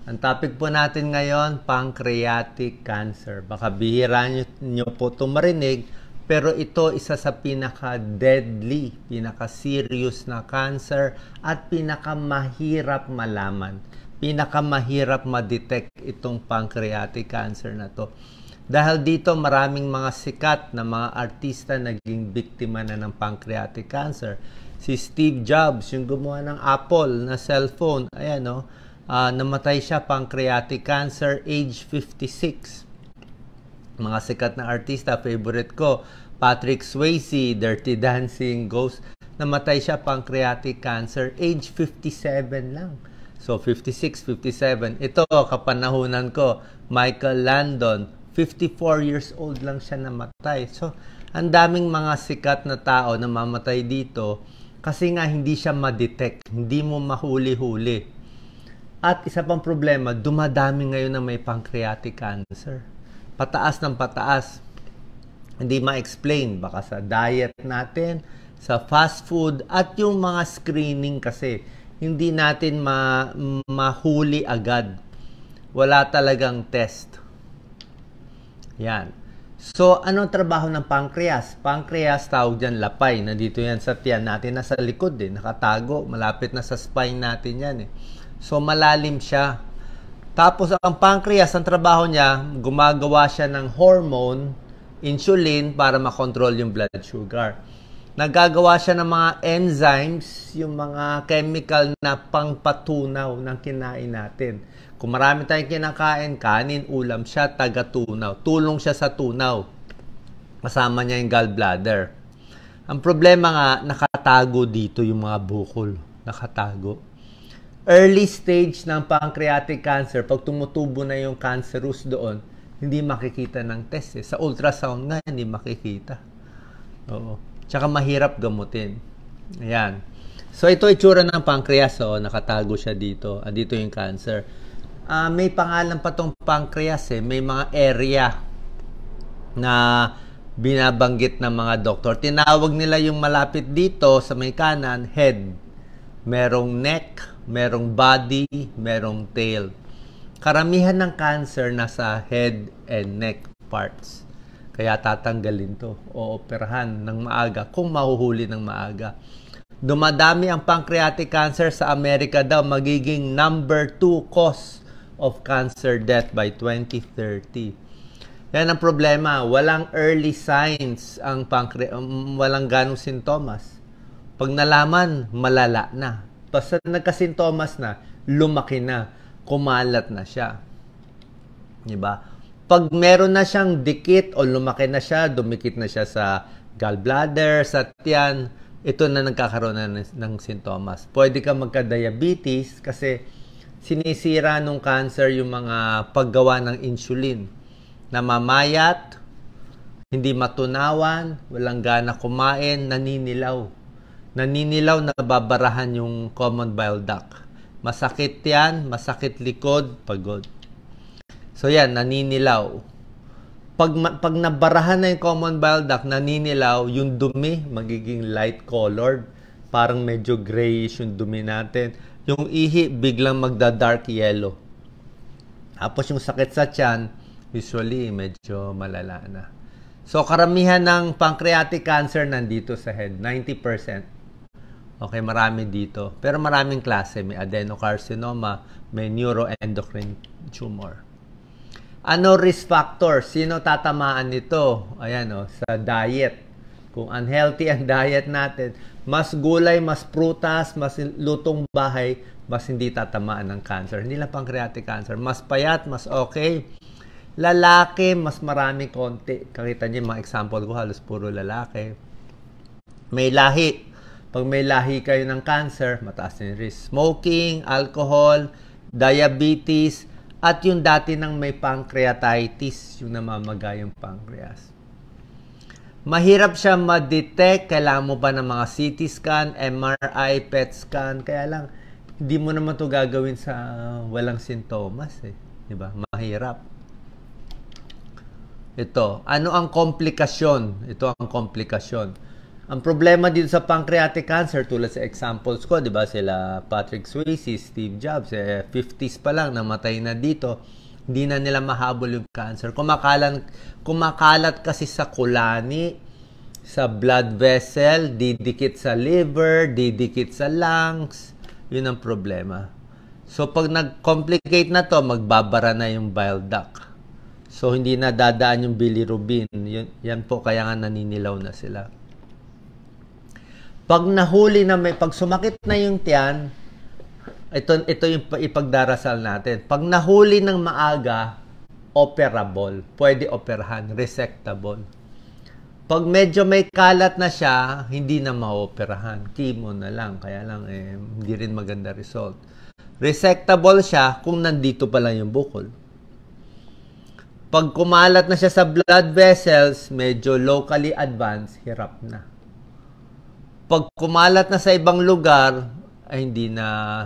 Ang topic po natin ngayon, pancreatic cancer. Baka bihira nyo po ito marinig, pero ito isa sa pinaka-deadly, pinaka-serious na cancer at pinaka-mahirap malaman. Pinaka-mahirap ma-detect itong pancreatic cancer na to. Dahil dito maraming mga sikat na mga artista naging biktima na ng pancreatic cancer. Si Steve Jobs, yung gumawa ng Apple na cellphone, ayan no, namatay siya pancreatic cancer, age 56. Mga sikat na artista, favorite ko, Patrick Swayze, Dirty Dancing, Ghost, namatay siya pancreatic cancer, age 57 lang. So 56, 57. Ito, kapanahunan ko, Michael Landon, 54 years old lang siya namatay. So, ang daming mga sikat na tao na mamatay dito kasi nga hindi siya ma-detect, hindi mo mahuli-huli. At isa pang problema, dumadami ngayon na may pancreatic cancer. Pataas ng pataas. Hindi ma-explain. Baka sa diet natin, sa fast food, at yung mga screening kasi hindi natin mahuli agad. Wala talagang test. Yan. So, anong trabaho ng pancreas? Pancreas, tawag dyan, lapay. Nandito yan sa tiyan natin. Nasa likod eh. Nakatago. Malapit na sa spine natin yan eh. So, malalim siya. Tapos, ang pancreas, ang trabaho niya, gumagawa siya ng hormone, insulin, para makontrol yung blood sugar. Nagagawa siya ng mga enzymes, yung mga chemical na pangpatunaw ng kinain natin. Kung marami tayong kinakain, kanin, ulam siya, taga-tunaw. Tulong siya sa tunaw. Kasama niya yung gallbladder. Ang problema nga, nakatago dito yung mga bukol. Nakatago. Early stage ng pancreatic cancer, pag tumutubo na yung cancerous doon, hindi makikita ng test. Sa ultrasound nga, hindi makikita. Oo. Tsaka mahirap gamutin. Ayan. So, ito itsura ng pancreas. Oh, nakatago siya dito. Dito yung cancer. May pangalan pa tong pancreas eh. May mga area na binabanggit ng mga doktor. Tinawag nila yung malapit dito sa may kanan, head. Merong neck, merong body, merong tail. Karamihan ng cancer nasa head and neck parts. Kaya tatanggalin to o operahan ng maaga kung mahuhuli ng maaga. Dumadami ang pancreatic cancer sa Amerika daw, magiging number 2 cause of cancer death by 2030. Yan ang problema. Walang early signs ang walang ganong sintomas. Pag nalaman, malala na. Basta nagkasintomas na, lumaki na, kumalat na siya. Diba? Pag meron na siyang dikit o lumaki na siya, dumikit na siya sa gallbladder, sa tiyan, ito na nagkakaroon na ng sintomas. Pwede ka magka-diabetes kasi sinisira ng cancer yung mga paggawa ng insulin. Namamayat, hindi matunawan, walang gana kumain, naninilaw. Naninilaw, nababarahan yung common bile duct. Masakit yan, masakit likod, pagod. So yan, naninilaw. Pag nabarahan na yung common bile duct, naninilaw, yung dumi magiging light colored. Parang medyo grayish yung dumi natin. Yung ihi, biglang magda-dark yellow. Tapos yung sakit sa tiyan, usually medyo malala na. So karamihan ng pancreatic cancer nandito sa head, 90%. Okay, marami dito. Pero maraming klase. May adenocarcinoma, may neuroendocrine tumor. Ano risk factor? Sino tatamaan nito? Ayan o, sa diet. Kung unhealthy ang diet natin, mas gulay, mas prutas, mas lutong bahay, mas hindi tatamaan ng cancer. Hindi lang pancreatic cancer. Mas payat, mas okay. Lalaki, mas marami konti. Kakita niyo yung mga example ko, halos puro lalaki. May lahi. Pag may lahi kayo ng cancer, mataas yung risk. Smoking, alcohol, diabetes, at yung dati nang may pancreatitis, yung namamaga yung pancreas. Mahirap siya ma-detect. Kailangan mo pa ng mga CT scan, MRI, PET scan. Kaya lang, hindi mo naman to gagawin sa walang sintomas eh. Diba? Mahirap. Ito. Ano ang komplikasyon? Ito ang komplikasyon. Ang problema dito sa pancreatic cancer, tulad sa examples ko, di ba, sila Patrick Swayze, Steve Jobs, 50s pa lang, namatay na dito. Hindi na nila mahabol yung cancer. Kumakalat kasi sa kulani, sa blood vessel, didikit sa liver, didikit sa lungs. Yun ang problema. So, pag nag-complicate na to, magbabara na yung bile duct. So, hindi na dadaan yung bilirubin. Yan po, kaya nga naninilaw na sila. Pag nahuli na pag sumakit na yung tiyan, ito yung ipagdarasal natin. Pag nahuli ng maaga, operable. Pwede operahan, resectable. Pag medyo may kalat na siya, hindi na maoperahan. Chemo na lang. Kaya lang, hindi rin maganda result. Resectable siya kung nandito pa lang yung bukol. Pag kumalat na siya sa blood vessels, medyo locally advanced, hirap na. Pag kumalat na sa ibang lugar, ay hindi na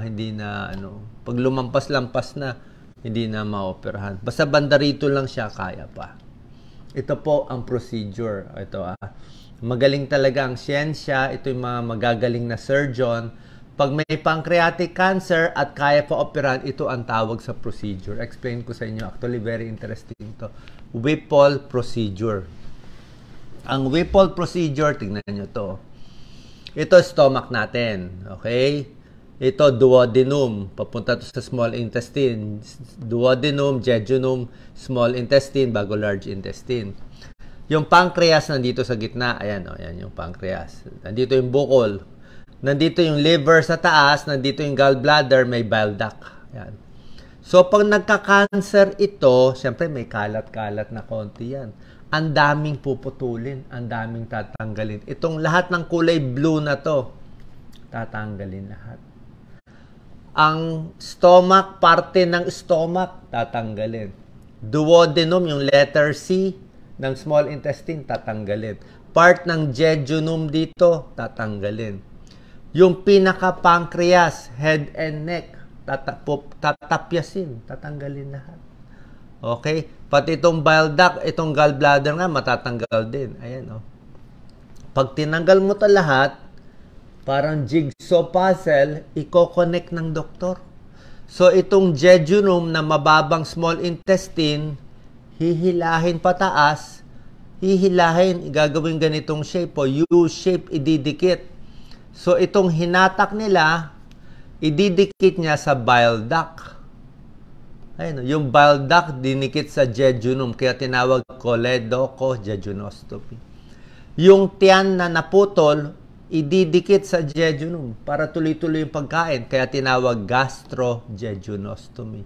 pag lumampas-lampas na, hindi na maoperahan. Basta banda rito lang siya, kaya pa. Ito po ang procedure. Ito magaling talaga ang siyensya. Ito yung mga magagaling na surgeon. Pag may pancreatic cancer at kaya pa operahan, ito ang tawag sa procedure. Explain ko sa inyo. Actually, very interesting to. Whipple procedure. Ang Whipple procedure, tignan nyo to. Ito stomach natin, okay? Ito duodenum, papunta to sa small intestine. Duodenum, jejunum, small intestine, bago large intestine. Yung pancreas nandito sa gitna, ayan yung pancreas. Nandito yung bukol. Nandito yung liver sa taas, nandito yung gallbladder, may bile duct. Ayan. So pag nagka-cancer ito, syempre may kalat-kalat na konti yan. Ang daming puputulin, ang daming tatanggalin. Itong lahat ng kulay blue na to, tatanggalin lahat. Ang stomach, parte ng stomach, tatanggalin. Duodenum, yung letter C ng small intestine, tatanggalin. Part ng jejunum dito, tatanggalin. Yung pinaka-pancreas, head and neck, tatapyasin, tatanggalin lahat. Okay? Pati itong bile duct, itong gallbladder nga, matatanggal din. Ayan, oh. Pag tinanggal mo ito lahat, parang jigsaw puzzle, i-connect ng doktor. So, itong jejunum na mababang small intestine, hihilahin pataas, hihilahin, gagawin ganitong shape, o U-shape, ididikit. So, itong hinatak nila, ididikit niya sa bile duct. Ayun, yung bile duct dinikit sa jejunum, kaya tinawag choledochojejunostomy. Yung tiyan na naputol, ididikit sa jejunum para tuloy-tuloy yung pagkain, kaya tinawag gastrojejunostomy.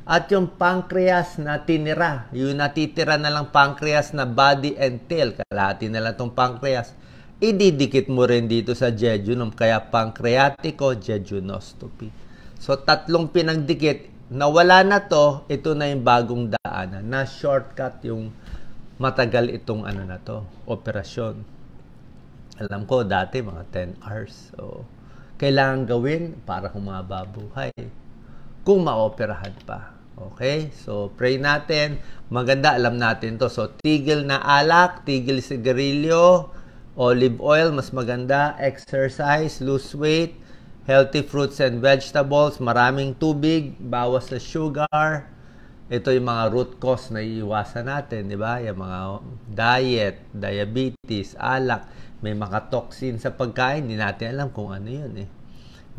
At yung pancreas na tinira, yung natitira na lang pancreas na body and tail, kalahati na lang itong pancreas, ididikit mo rin dito sa jejunum, kaya pancreaticojejunostomy. So, tatlong pinagdikit. Nawala na to, ito na yung bagong daanan. Na shortcut yung matagal itong operasyon. Alam ko, dati mga 10 hours. So, kailangan gawin para humaba buhay. Kung maoperahan pa. Okay? So, pray natin. Maganda, alam natin to. So, tigil na alak, tigil sigarilyo, olive oil, mas maganda, exercise, lose weight, healthy fruits and vegetables, maraming tubig, bawas sa sugar. Ito yung mga root cause na iiwasan natin, di ba? Yung mga diet, diabetes, alak, may mga toxin sa pagkain, hindi natin alam kung ano yun eh.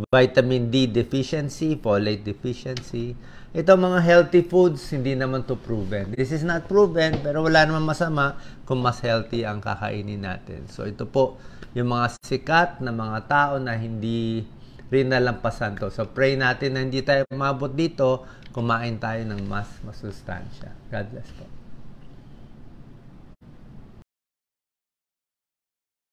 Vitamin D deficiency, folate deficiency. Ito mga healthy foods, hindi naman to proven. This is not proven, pero wala naman masama kung mas healthy ang kakainin natin. So ito po, yung mga sikat na mga tao na hindi rin nalampasan to. So, pray natin na hindi tayo mabot dito, kumain tayo ng mas masustansya. God bless po.